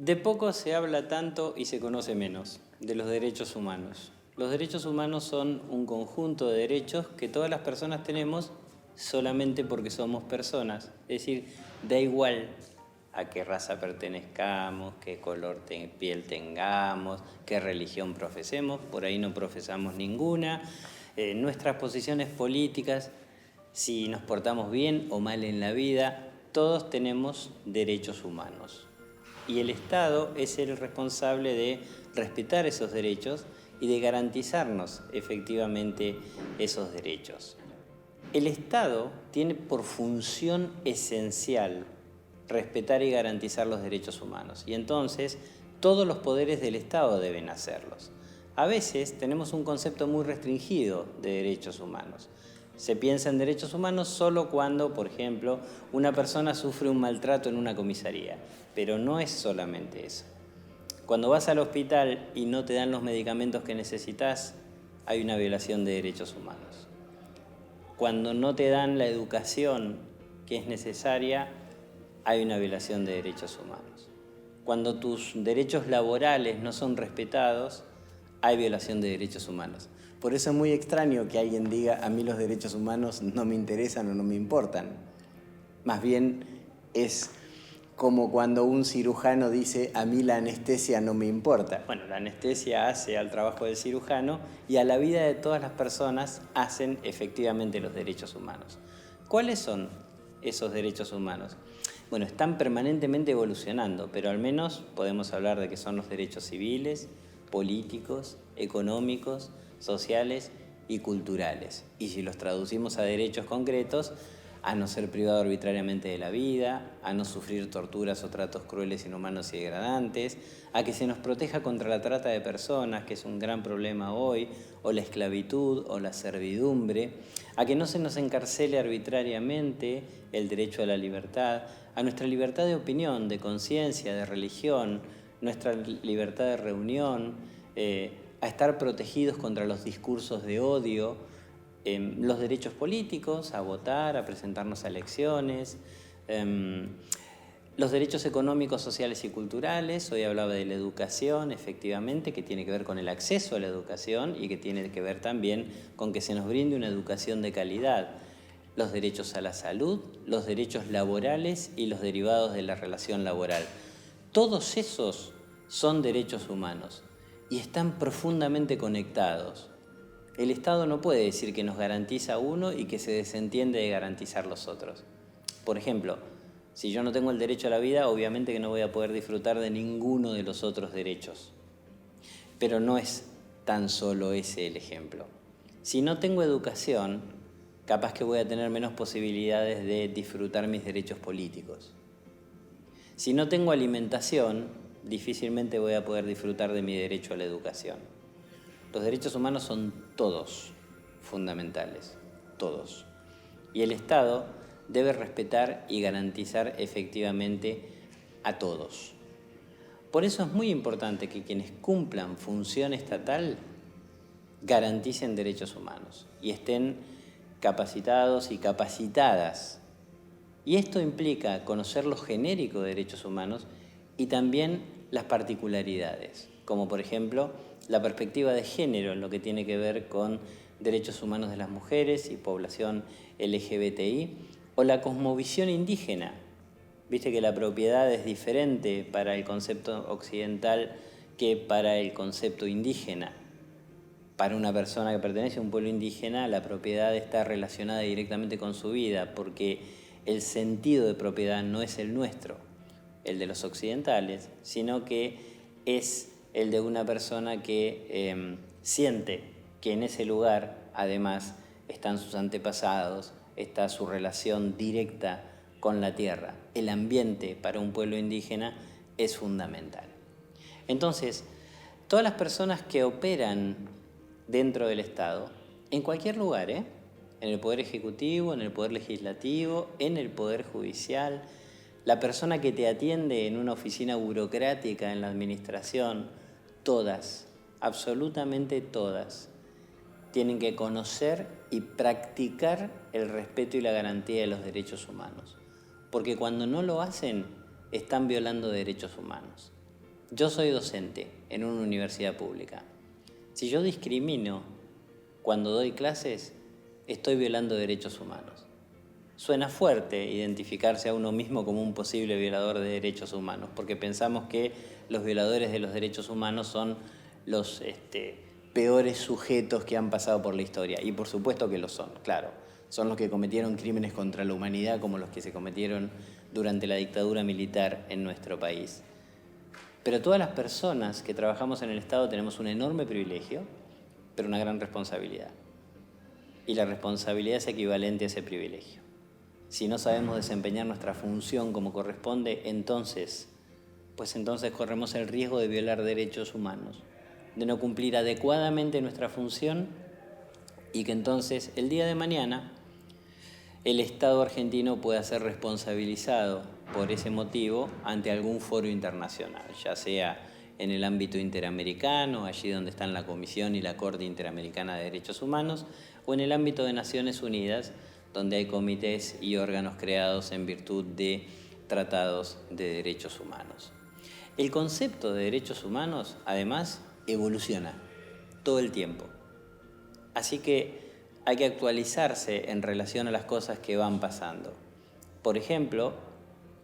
De poco se habla tanto y se conoce menos de los derechos humanos. Los derechos humanos son un conjunto de derechos que todas las personas tenemos solamente porque somos personas. Es decir, da igual a qué raza pertenezcamos, qué color de piel tengamos, qué religión profesemos, por ahí no profesamos ninguna, nuestras posiciones políticas, si nos portamos bien o mal en la vida, todos tenemos derechos humanos. Y el Estado es el responsable de respetar esos derechos y de garantizarnos efectivamente esos derechos. El Estado tiene por función esencial respetar y garantizar los derechos humanos. Y entonces todos los poderes del Estado deben hacerlos. A veces tenemos un concepto muy restringido de derechos humanos. Se piensa en derechos humanos solo cuando, por ejemplo, una persona sufre un maltrato en una comisaría. Pero no es solamente eso. Cuando vas al hospital y no te dan los medicamentos que necesitas, hay una violación de derechos humanos. Cuando no te dan la educación que es necesaria, hay una violación de derechos humanos. Cuando tus derechos laborales no son respetados, hay violación de derechos humanos. Por eso es muy extraño que alguien diga, a mí los derechos humanos no me interesan o no me importan. Más bien es como cuando un cirujano dice, a mí la anestesia no me importa. Bueno, la anestesia hace al trabajo del cirujano y a la vida de todas las personas hacen efectivamente los derechos humanos. ¿Cuáles son esos derechos humanos? Bueno, están permanentemente evolucionando, pero al menos podemos hablar de que son los derechos civiles, políticos, económicos, sociales y culturales. Y si los traducimos a derechos concretos, a no ser privado arbitrariamente de la vida, a no sufrir torturas o tratos crueles, inhumanos y degradantes, a que se nos proteja contra la trata de personas, que es un gran problema hoy, o la esclavitud o la servidumbre, a que no se nos encarcele arbitrariamente el derecho a la libertad, a nuestra libertad de opinión, de conciencia, de religión, nuestra libertad de reunión, a estar protegidos contra los discursos de odio, los derechos políticos, a votar, a presentarnos a elecciones, los derechos económicos, sociales y culturales. Hoy hablaba de la educación, efectivamente, que tiene que ver con el acceso a la educación y que tiene que ver también con que se nos brinde una educación de calidad. Los derechos a la salud, los derechos laborales y los derivados de la relación laboral. Todos esos son derechos humanos y están profundamente conectados. El Estado no puede decir que nos garantiza uno y que se desentiende de garantizar los otros. Por ejemplo, si yo no tengo el derecho a la vida, obviamente que no voy a poder disfrutar de ninguno de los otros derechos. Pero no es tan solo ese el ejemplo. Si no tengo educación, capaz que voy a tener menos posibilidades de disfrutar mis derechos políticos. Si no tengo alimentación, difícilmente voy a poder disfrutar de mi derecho a la educación. Los derechos humanos son todos fundamentales, todos. Y el Estado debe respetar y garantizar efectivamente a todos. Por eso es muy importante que quienes cumplan función estatal garanticen derechos humanos y estén capacitados y capacitadas. Y esto implica conocer lo genérico de derechos humanos y también las particularidades, como por ejemplo la perspectiva de género en lo que tiene que ver con derechos humanos de las mujeres y población LGBTI, o la cosmovisión indígena. Viste que la propiedad es diferente para el concepto occidental que para el concepto indígena. Para una persona que pertenece a un pueblo indígena, la propiedad está relacionada directamente con su vida, porque el sentido de propiedad no es el nuestro, el de los occidentales, sino que es el de una persona que siente que en ese lugar, además, están sus antepasados, está su relación directa con la tierra. El ambiente para un pueblo indígena es fundamental. Entonces, todas las personas que operan dentro del Estado, en cualquier lugar, en el Poder Ejecutivo, en el Poder Legislativo, en el Poder Judicial, la persona que te atiende en una oficina burocrática en la administración, todas, absolutamente todas, tienen que conocer y practicar el respeto y la garantía de los derechos humanos. Porque cuando no lo hacen, están violando derechos humanos. Yo soy docente en una universidad pública. Si yo discrimino cuando doy clases, estoy violando derechos humanos. Suena fuerte identificarse a uno mismo como un posible violador de derechos humanos, porque pensamos que los violadores de los derechos humanos son los peores sujetos que han pasado por la historia. Y por supuesto que lo son, claro. Son los que cometieron crímenes contra la humanidad como los que se cometieron durante la dictadura militar en nuestro país. Pero todas las personas que trabajamos en el Estado tenemos un enorme privilegio, pero una gran responsabilidad. Y la responsabilidad es equivalente a ese privilegio. Si no sabemos desempeñar nuestra función como corresponde, entonces corremos el riesgo de violar derechos humanos, de no cumplir adecuadamente nuestra función y que entonces el día de mañana el Estado argentino pueda ser responsabilizado por ese motivo ante algún foro internacional, ya sea en el ámbito interamericano, allí donde están la Comisión y la Corte Interamericana de Derechos Humanos, o en el ámbito de Naciones Unidas, donde hay comités y órganos creados en virtud de tratados de derechos humanos. El concepto de derechos humanos, además, evoluciona todo el tiempo. Así que hay que actualizarse en relación a las cosas que van pasando. Por ejemplo,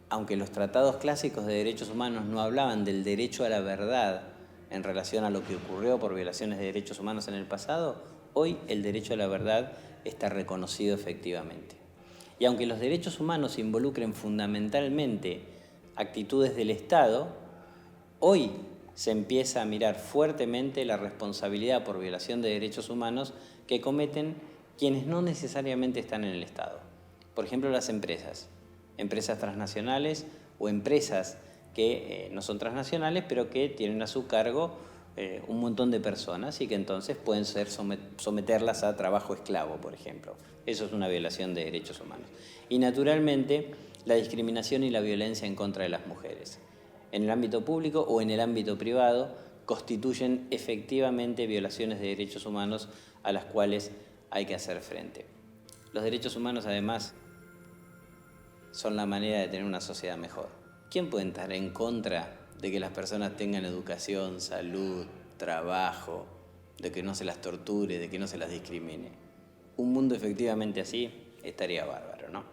aunque los tratados clásicos de derechos humanos no hablaban del derecho a la verdad en relación a lo que ocurrió por violaciones de derechos humanos en el pasado, hoy el derecho a la verdad está reconocido efectivamente. Y aunque los derechos humanos involucren fundamentalmente actitudes del Estado, hoy se empieza a mirar fuertemente la responsabilidad por violación de derechos humanos que cometen quienes no necesariamente están en el Estado. Por ejemplo, las empresas transnacionales o empresas que no son transnacionales, pero que tienen a su cargo un montón de personas y que entonces pueden someterlas a trabajo esclavo, por ejemplo. Eso es una violación de derechos humanos. Y naturalmente, la discriminación y la violencia en contra de las mujeres, en el ámbito público o en el ámbito privado, constituyen efectivamente violaciones de derechos humanos a las cuales hay que hacer frente. Los derechos humanos, además, son la manera de tener una sociedad mejor. ¿Quién puede estar en contra de que las personas tengan educación, salud, trabajo, de que no se las torture, de que no se las discrimine? Un mundo efectivamente así estaría bárbaro, ¿no?